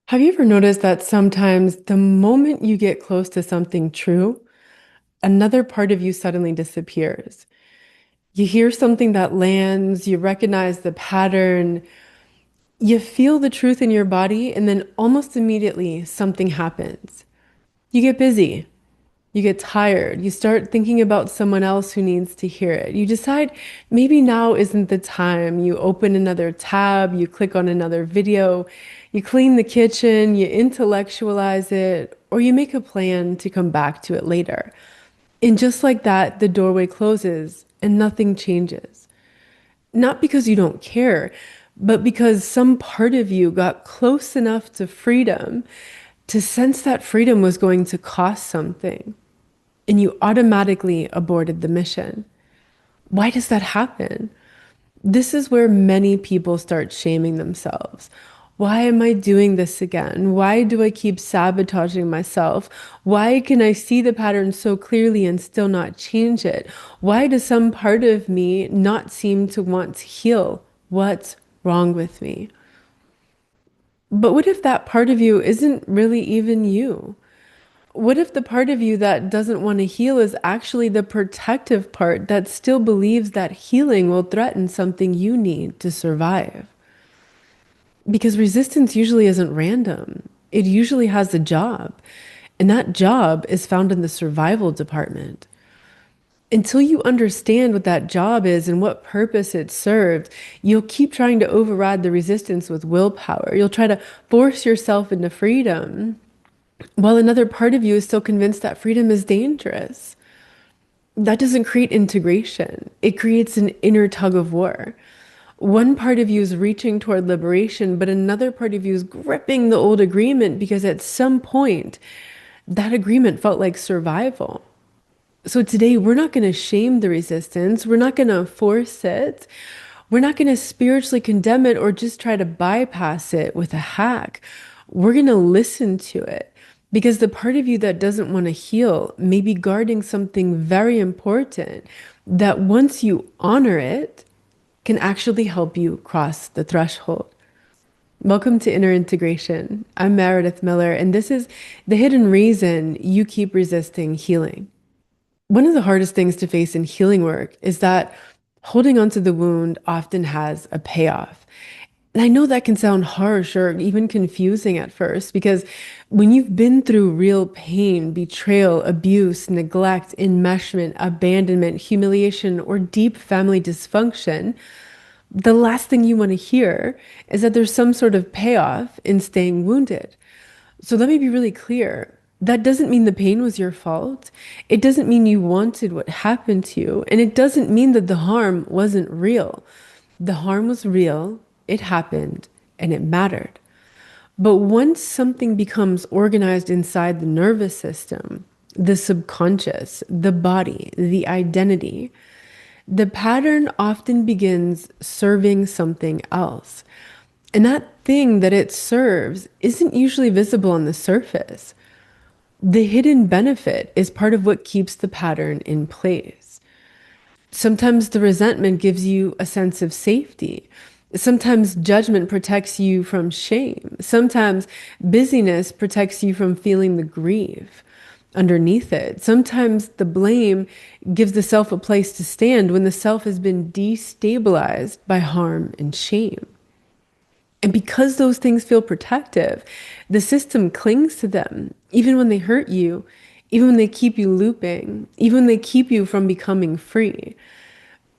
Have you ever noticed that sometimes the moment you get close to something true, another part of you suddenly disappears? You hear something that lands, you recognize the pattern, you feel the truth in your body, and then almost immediately something happens. You get busy, you get tired, you start thinking about someone else who needs to hear it. You decide maybe now isn't the time. You open another tab, you click on another video, you clean the kitchen, you intellectualize it, or you make a plan to come back to it later. And just like that, the doorway closes and nothing changes. Not because you don't care, but because some part of you got close enough to freedom to sense that freedom was going to cost something and you automatically aborted the mission. Why does that happen? This is where many people start shaming themselves. Why am I doing this again? Why do I keep sabotaging myself? Why can I see the pattern so clearly and still not change it? Why does some part of me not seem to want to heal? What's wrong with me? But what if that part of you isn't really even you? What if the part of you that doesn't want to heal is actually the protective part that still believes that healing will threaten something you need to survive? Because resistance usually isn't random. It usually has a job, and that job is found in the survival department. Until you understand what that job is and what purpose it served, you'll keep trying to override the resistance with willpower. You'll try to force yourself into freedom while another part of you is still convinced that freedom is dangerous. That doesn't create integration. It creates an inner tug of war. One part of you is reaching toward liberation, but another part of you is gripping the old agreement because at some point, that agreement felt like survival. So today, we're not going to shame the resistance. We're not going to force it. We're not going to spiritually condemn it or just try to bypass it with a hack. We're going to listen to it because the part of you that doesn't want to heal may be guarding something very important that once you honor it, can actually help you cross the threshold. Welcome to Inner Integration. I'm Meredith Miller, and this is the hidden reason you keep resisting healing. One of the hardest things to face in healing work is that holding onto the wound often has a payoff. And I know that can sound harsh or even confusing at first because when you've been through real pain, betrayal, abuse, neglect, enmeshment, abandonment, humiliation, or deep family dysfunction, the last thing you want to hear is that there's some sort of payoff in staying wounded. So let me be really clear. That doesn't mean the pain was your fault. It doesn't mean you wanted what happened to you. And it doesn't mean that the harm wasn't real. The harm was real, it happened, and it mattered. But once something becomes organized inside the nervous system, the subconscious, the body, the identity, the pattern often begins serving something else. And that thing that it serves isn't usually visible on the surface. The hidden benefit is part of what keeps the pattern in place. Sometimes the resentment gives you a sense of safety. Sometimes judgment protects you from shame. Sometimes busyness protects you from feeling the grief underneath it. Sometimes the blame gives the self a place to stand when the self has been destabilized by harm and shame. And because those things feel protective, the system clings to them, even when they hurt you, even when they keep you looping, even when they keep you from becoming free.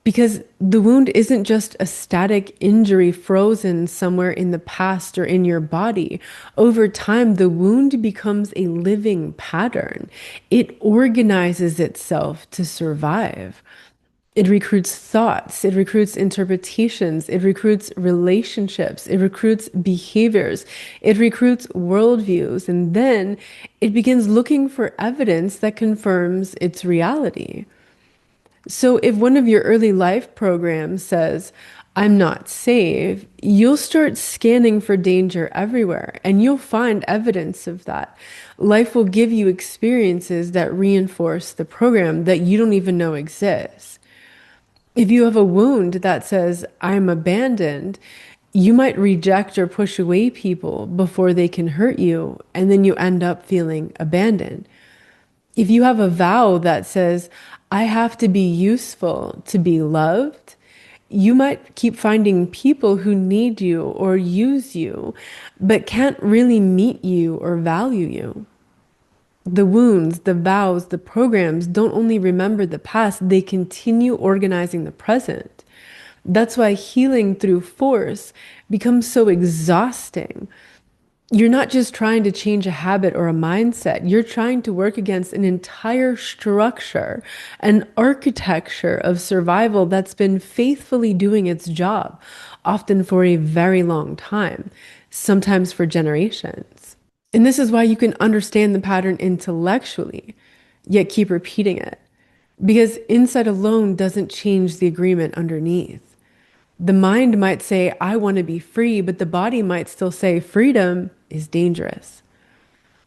Because the wound isn't just a static injury frozen somewhere in the past or in your body. Over time, the wound becomes a living pattern. It organizes itself to survive. It recruits thoughts, it recruits interpretations, it recruits relationships, it recruits behaviors, it recruits worldviews, and then it begins looking for evidence that confirms its reality. So if one of your early life programs says, I'm not safe, you'll start scanning for danger everywhere and you'll find evidence of that. Life will give you experiences that reinforce the program that you don't even know exists. If you have a wound that says, I'm abandoned, You might reject or push away people before they can hurt you, and then you end up feeling abandoned. If you have a vow that says, I have to be useful to be loved, you might keep finding people who need you or use you, but can't really meet you or value you. The wounds, the vows, the programs don't only remember the past, they continue organizing the present. That's why healing through force becomes so exhausting. You're not just trying to change a habit or a mindset, you're trying to work against an entire structure, an architecture of survival that's been faithfully doing its job, often for a very long time, sometimes for generations. And this is why you can understand the pattern intellectually, yet keep repeating it. Because insight alone doesn't change the agreement underneath. The mind might say, I want to be free, but the body might still say, freedom is dangerous.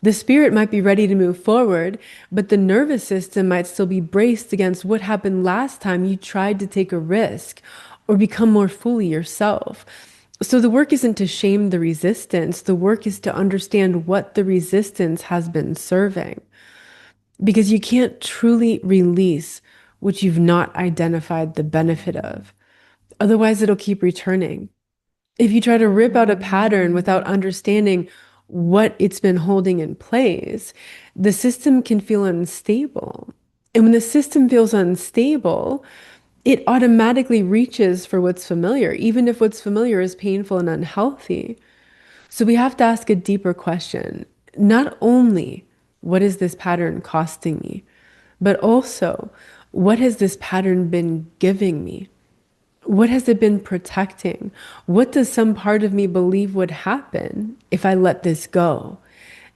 The spirit might be ready to move forward, but the nervous system might still be braced against what happened last time you tried to take a risk or become more fully yourself. So the work isn't to shame the resistance, the work is to understand what the resistance has been serving. Because you can't truly release what you've not identified the benefit of. Otherwise, it'll keep returning. If you try to rip out a pattern without understanding what it's been holding in place, the system can feel unstable. And when the system feels unstable, it automatically reaches for what's familiar, even if what's familiar is painful and unhealthy. So we have to ask a deeper question. Not only what is this pattern costing me, but also what has this pattern been giving me? What has it been protecting? What does some part of me believe would happen if I let this go?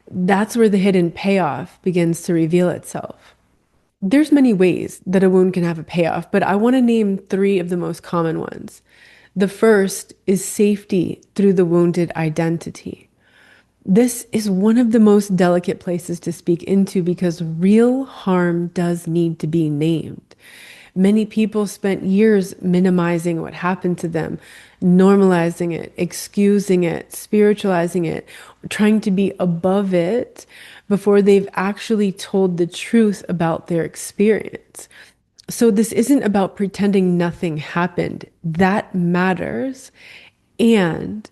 That's where the hidden payoff begins to reveal itself. There's many ways that a wound can have a payoff, but I want to name three of the most common ones. The first is safety through the wounded identity. This is one of the most delicate places to speak into because real harm does need to be named. Many people spent years minimizing what happened to them, normalizing it, excusing it, spiritualizing it, trying to be above it before they've actually told the truth about their experience. So this isn't about pretending nothing happened. That matters. And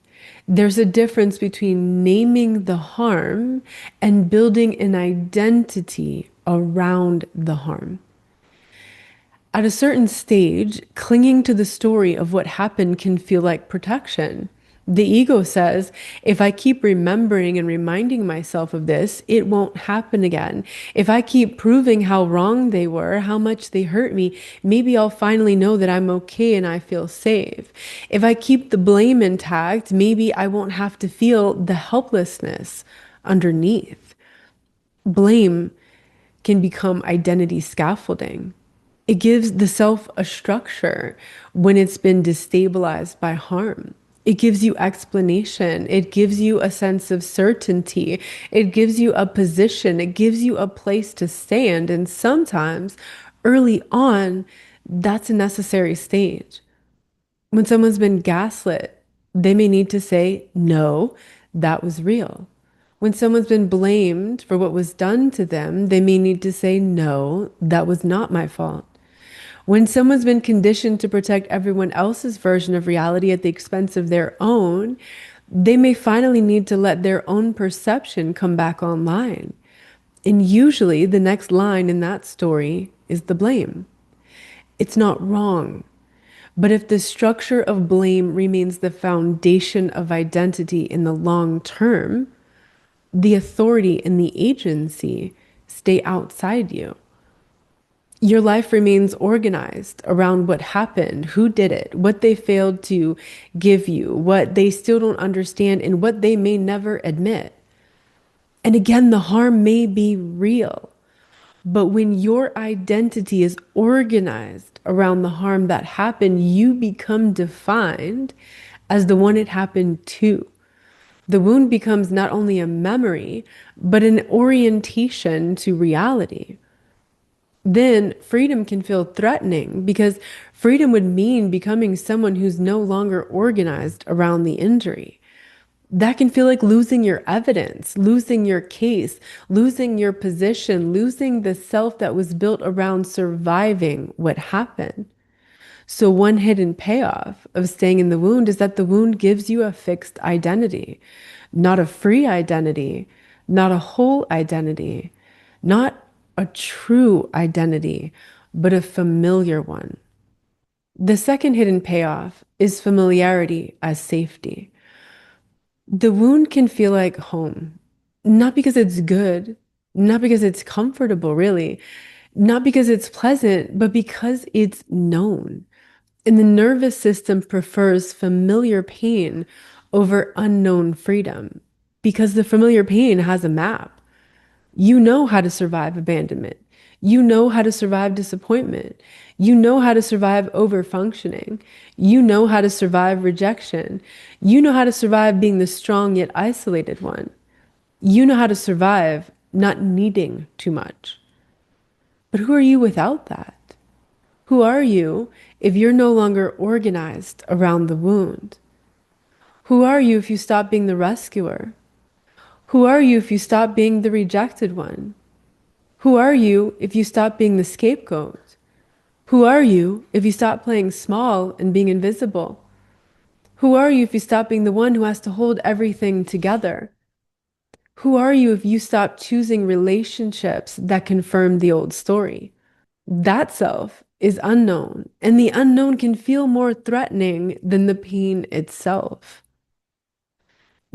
there's a difference between naming the harm and building an identity around the harm. At a certain stage, clinging to the story of what happened can feel like protection. The ego says, if I keep remembering and reminding myself of this, it won't happen again. If I keep proving how wrong they were, how much they hurt me, maybe I'll finally know that I'm okay and I feel safe. If I keep the blame intact, maybe I won't have to feel the helplessness underneath. Blame can become identity scaffolding. It gives the self a structure when it's been destabilized by harm. It gives you explanation. It gives you a sense of certainty. It gives you a position. It gives you a place to stand. And sometimes early on, that's a necessary stage. When someone's been gaslit, they may need to say, no, that was real. When someone's been blamed for what was done to them, they may need to say, no, that was not my fault. When someone's been conditioned to protect everyone else's version of reality at the expense of their own, they may finally need to let their own perception come back online. And usually the next line in that story is the blame. It's not wrong. But if the structure of blame remains the foundation of identity in the long term, the authority and the agency stay outside you. Your life remains organized around what happened, who did it, what they failed to give you, what they still don't understand, and what they may never admit. And again, the harm may be real, but when your identity is organized around the harm that happened, you become defined as the one it happened to. The wound becomes not only a memory, but an orientation to reality. then freedom can feel threatening because freedom would mean becoming someone who's no longer organized around the injury. That can feel like losing your evidence, losing your case, losing your position, losing the self that was built around surviving what happened. So, one hidden payoff of staying in the wound is that the wound gives you a fixed identity, not a free identity, not a whole identity, not a true identity, but a familiar one. The second hidden payoff is familiarity as safety. The wound can feel like home, not because it's good, not because it's comfortable, really, not because it's pleasant, but because it's known. And the nervous system prefers familiar pain over unknown freedom because the familiar pain has a map. You know how to survive abandonment. You know how to survive disappointment. You know how to survive overfunctioning. You know how to survive rejection. You know how to survive being the strong yet isolated one. You know how to survive not needing too much. But who are you without that? Who are you if you're no longer organized around the wound? Who are you if you stop being the rescuer? Who are you if you stop being the rejected one? Who are you if you stop being the scapegoat? Who are you if you stop playing small and being invisible? Who are you if you stop being the one who has to hold everything together? Who are you if you stop choosing relationships that confirm the old story? That self is unknown, and the unknown can feel more threatening than the pain itself.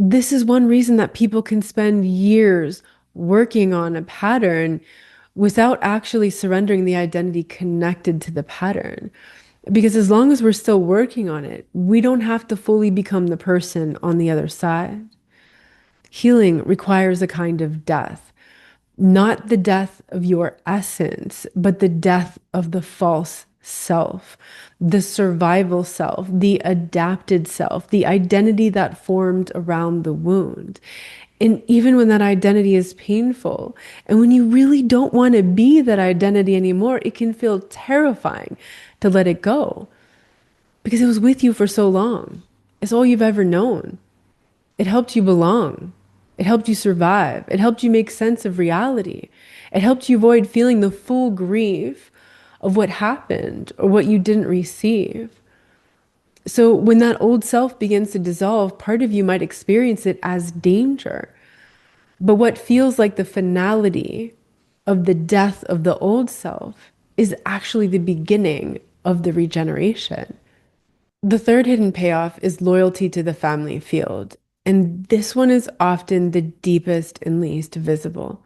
This is one reason that people can spend years working on a pattern without actually surrendering the identity connected to the pattern. Because as long as we're still working on it, we don't have to fully become the person on the other side. Healing requires a kind of death, not the death of your essence, but the death of the false self, the survival self, the adapted self, the identity that formed around the wound. And even when that identity is painful, and when you really don't want to be that identity anymore, it can feel terrifying to let it go because it was with you for so long. It's all you've ever known. It helped you belong. It helped you survive. It helped you make sense of reality. It helped you avoid feeling the full grief of what happened or what you didn't receive. So when that old self begins to dissolve, part of you might experience it as danger. But what feels like the finality of the death of the old self is actually the beginning of the regeneration. The third hidden payoff is loyalty to the family field. And this one is often the deepest and least visible.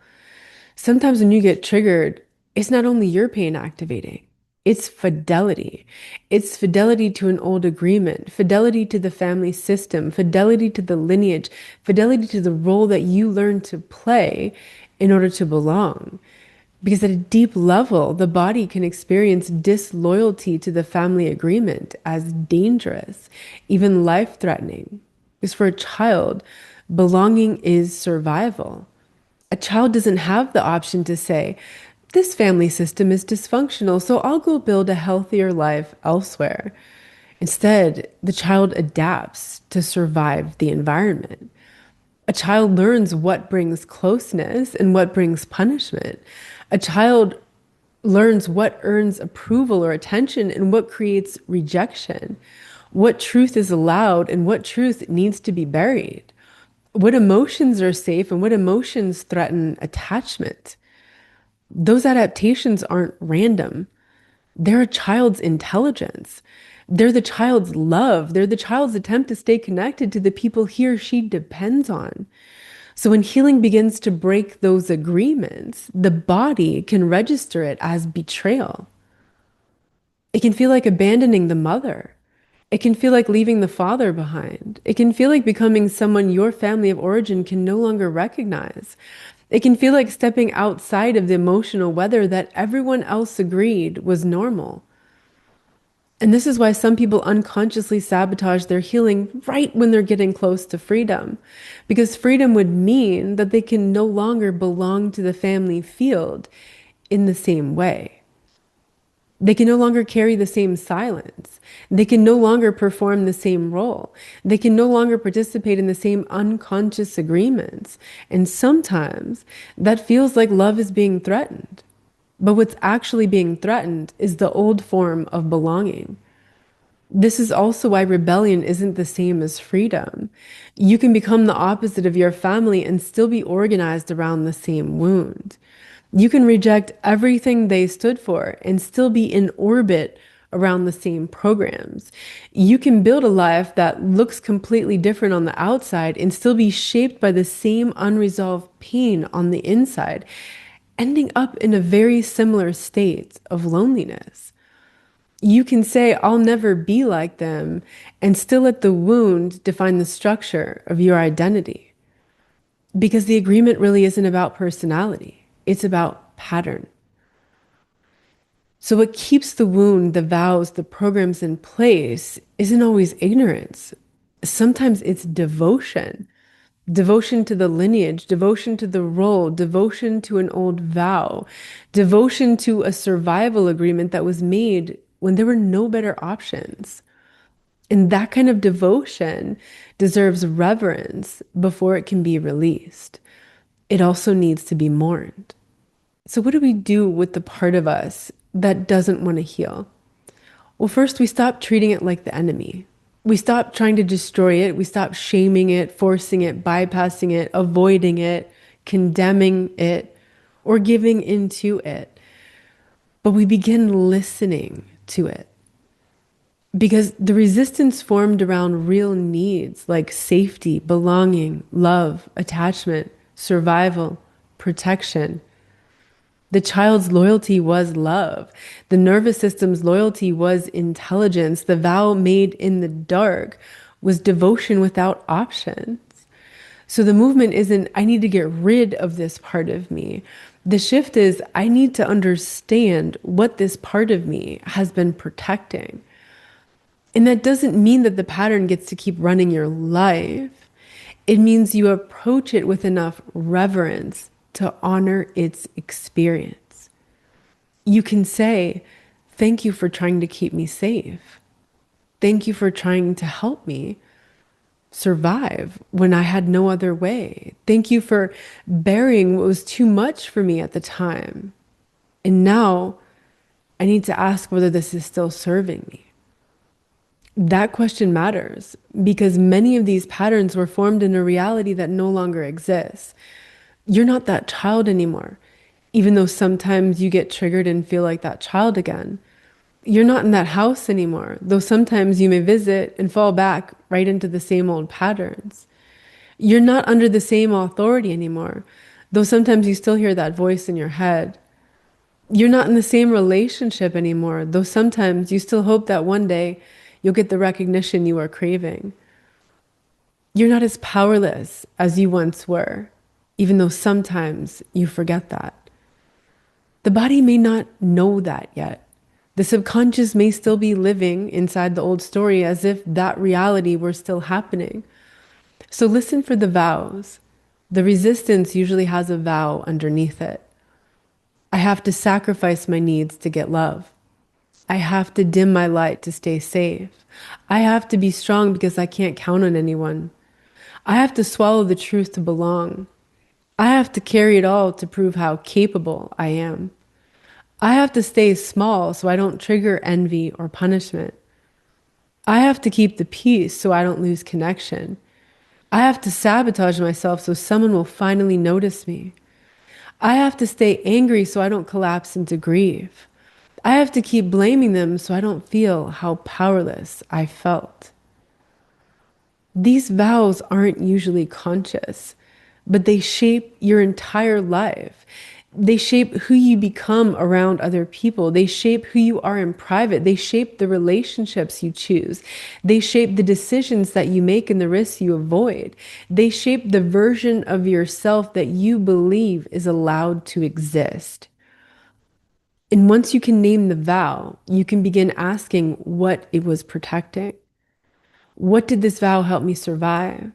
Sometimes when you get triggered, it's not only your pain activating, it's fidelity. It's fidelity to an old agreement, fidelity to the family system, fidelity to the lineage, fidelity to the role that you learned to play in order to belong. Because at a deep level, the body can experience disloyalty to the family agreement as dangerous, even life-threatening. Because for a child, belonging is survival. A child doesn't have the option to say, this family system is dysfunctional, so I'll go build a healthier life elsewhere. Instead, the child adapts to survive the environment. A child learns what brings closeness and what brings punishment. A child learns what earns approval or attention and what creates rejection. What truth is allowed and what truth needs to be buried. What emotions are safe and what emotions threaten attachment. Those adaptations aren't random. They're a child's intelligence. They're the child's love. They're the child's attempt to stay connected to the people he or she depends on. So when healing begins to break those agreements, the body can register it as betrayal. It can feel like abandoning the mother. It can feel like leaving the father behind. It can feel like becoming someone your family of origin can no longer recognize. It can feel like stepping outside of the emotional weather that everyone else agreed was normal. And this is why some people unconsciously sabotage their healing right when they're getting close to freedom. Because freedom would mean that they can no longer belong to the family field. in the same way. They can no longer carry the same silence. They can no longer perform the same role. They can no longer participate in the same unconscious agreements. And sometimes that feels like love is being threatened. But what's actually being threatened is the old form of belonging. This is also why rebellion isn't the same as freedom. You can become the opposite of your family and still be organized around the same wound. You can reject everything they stood for and still be in orbit around the same programs. You can build a life that looks completely different on the outside and still be shaped by the same unresolved pain on the inside, ending up in a very similar state of loneliness. You can say, I'll never be like them, and still let the wound define the structure of your identity. Because the agreement really isn't about personality, it's about pattern. So, what keeps the wound, the vows, the programs in place isn't always ignorance. Sometimes it's devotion. Devotion to the lineage, devotion to the role, devotion to an old vow, devotion to a survival agreement that was made when there were no better options. And that kind of devotion deserves reverence before it can be released. It also needs to be mourned. So, what do we do with the part of us that doesn't want to heal? Well, first, we stop treating it like the enemy. We stop trying to destroy it. We stop shaming it, forcing it, bypassing it, avoiding it, condemning it, or giving into it. But we begin listening to it. Because the resistance formed around real needs like safety, belonging, love, attachment, survival, protection. The child's loyalty was love. The nervous system's loyalty was intelligence. The vow made in the dark was devotion without options. So the movement isn't, I need to get rid of this part of me. The shift is, I need to understand what this part of me has been protecting. And that doesn't mean that the pattern gets to keep running your life. It means you approach it with enough reverence to honor its experience. You can say, thank you for trying to keep me safe. Thank you for trying to help me survive when I had no other way. Thank you for bearing what was too much for me at the time. And now I need to ask whether this is still serving me. That question matters because many of these patterns were formed in a reality that no longer exists. You're not that child anymore, even though sometimes you get triggered and feel like that child again. You're not in that house anymore, though sometimes you may visit and fall back right into the same old patterns. You're not under the same authority anymore, though sometimes you still hear that voice in your head. You're not in the same relationship anymore, though sometimes you still hope that one day you'll get the recognition you are craving. You're not as powerless as you once were, even though sometimes you forget that. The body may not know that yet. The subconscious may still be living inside the old story as if that reality were still happening. So listen for the vows. The resistance usually has a vow underneath it. I have to sacrifice my needs to get love. I have to dim my light to stay safe. I have to be strong because I can't count on anyone. I have to swallow the truth to belong. I have to carry it all to prove how capable I am. I have to stay small so I don't trigger envy or punishment. I have to keep the peace so I don't lose connection. I have to sabotage myself so someone will finally notice me. I have to stay angry so I don't collapse into grief. I have to keep blaming them so I don't feel how powerless I felt. These vows aren't usually conscious, but they shape your entire life. They shape who you become around other people. They shape who you are in private. They shape the relationships you choose. They shape the decisions that you make and the risks you avoid. They shape the version of yourself that you believe is allowed to exist. And once you can name the vow, you can begin asking what it was protecting. What did this vow help me survive?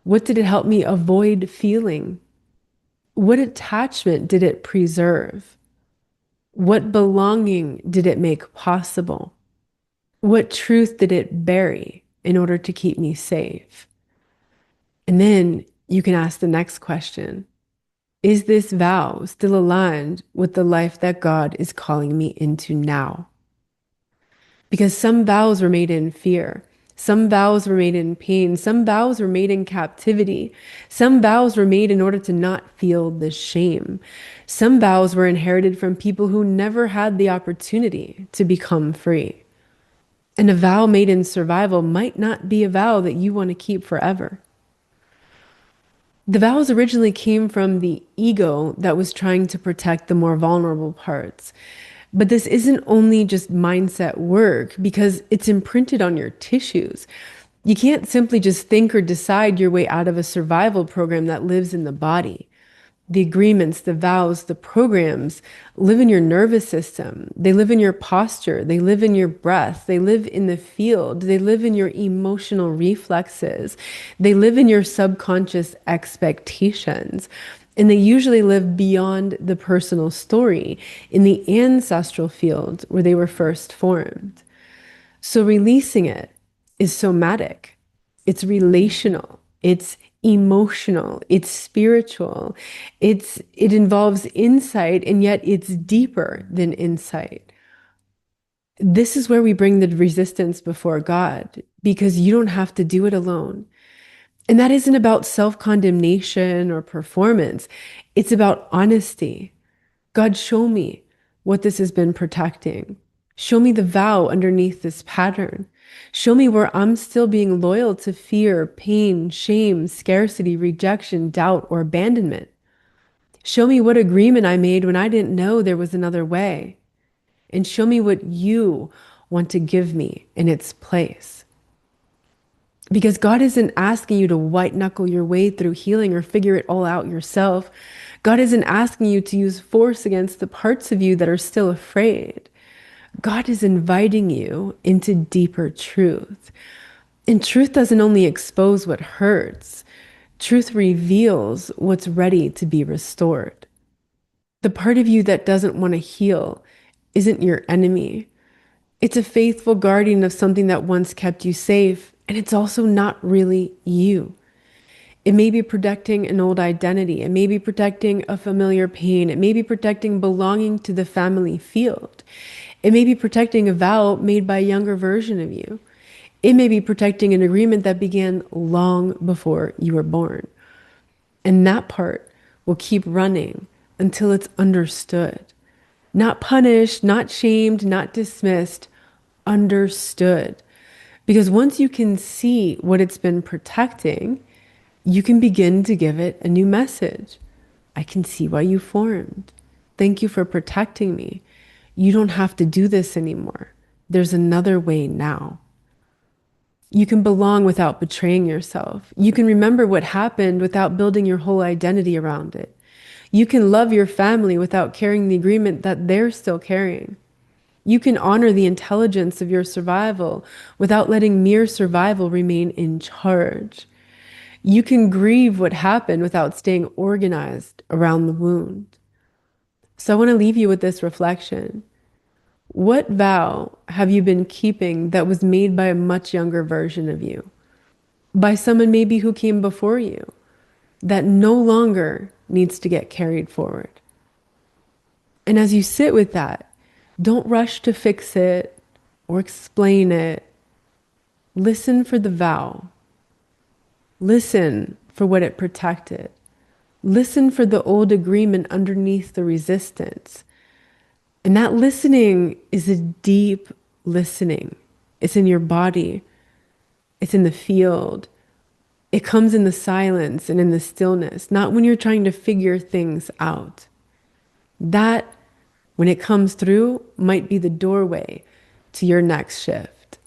What did it help me avoid feeling? What attachment did it preserve? What belonging did it make possible? What truth did it bury in order to keep me safe? And then you can ask the next question. Is this vow still aligned with the life that God is calling me into now? Because some vows were made in fear. Some vows were made in pain. Some vows were made in captivity. Some vows were made in order to not feel the shame. Some vows were inherited from people who never had the opportunity to become free. And a vow made in survival might not be a vow that you want to keep forever. The vows originally came from the ego that was trying to protect the more vulnerable parts. But this isn't only just mindset work because it's imprinted on your tissues. You can't simply just think or decide your way out of a survival program that lives in the body. The agreements, the vows, the programs live in your nervous system. They live in your posture. They live in your breath. They live in the field. They live in your emotional reflexes. They live in your subconscious expectations. And they usually live beyond the personal story in the ancestral field where they were first formed. So releasing it is somatic, it's relational, it's emotional, it's spiritual, it involves insight, and yet it's deeper than insight. This is where we bring the resistance before God because you don't have to do it alone. And that isn't about self-condemnation or performance. It's about honesty. God, show me what this has been protecting. Show me the vow underneath this pattern. Show me where I'm still being loyal to fear, pain, shame, scarcity, rejection, doubt, or abandonment. Show me what agreement I made when I didn't know there was another way. And show me what you want to give me in its place. Because God isn't asking you to white knuckle your way through healing or figure it all out yourself. God isn't asking you to use force against the parts of you that are still afraid. God is inviting you into deeper truth. And truth doesn't only expose what hurts, truth reveals what's ready to be restored. The part of you that doesn't want to heal isn't your enemy. It's a faithful guardian of something that once kept you safe, and it's also not really you. It may be protecting an old identity. It may be protecting a familiar pain. It may be protecting belonging to the family field. It may be protecting a vow made by a younger version of you. It may be protecting an agreement that began long before you were born. And that part will keep running until it's understood. Not punished, not shamed, not dismissed, understood. Because once you can see what it's been protecting, you can begin to give it a new message. I can see why you formed. Thank you for protecting me. You don't have to do this anymore. There's another way now. You can belong without betraying yourself. You can remember what happened without building your whole identity around it. You can love your family without carrying the agreement that they're still carrying. You can honor the intelligence of your survival without letting mere survival remain in charge. You can grieve what happened without staying organized around the wound. So I want to leave you with this reflection. What vow have you been keeping that was made by a much younger version of you? By someone maybe who came before you that no longer needs to get carried forward. And as you sit with that, don't rush to fix it or explain it. Listen for the vow. Listen for what it protected. Listen for the old agreement underneath the resistance. And that listening is a deep listening. It's in your body. It's in the field. It comes in the silence and in the stillness, not when you're trying to figure things out. That, when it comes through, might be the doorway to your next shift.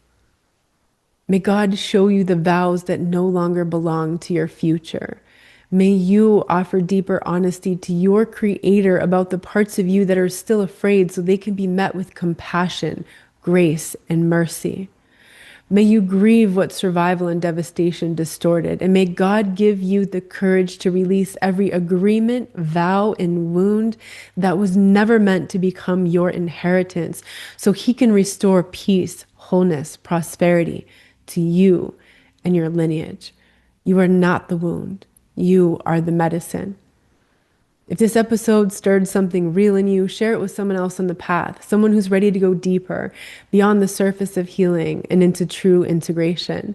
May God show you the vows that no longer belong to your future. May you offer deeper honesty to your Creator about the parts of you that are still afraid so they can be met with compassion, grace, and mercy. May you grieve what survival and devastation distorted, and may God give you the courage to release every agreement, vow, and wound that was never meant to become your inheritance, so He can restore peace, wholeness, prosperity to you and your lineage. You are not the wound, you are the medicine. If this episode stirred something real in you, share it with someone else on the path, someone who's ready to go deeper, beyond the surface of healing and into true integration.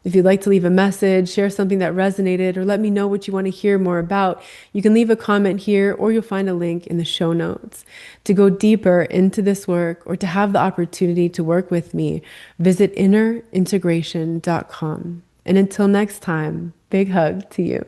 If you'd like to leave a message, share something that resonated, or let me know what you want to hear more about, you can leave a comment here or you'll find a link in the show notes. To go deeper into this work or to have the opportunity to work with me, visit innerintegration.com. And until next time, big hug to you.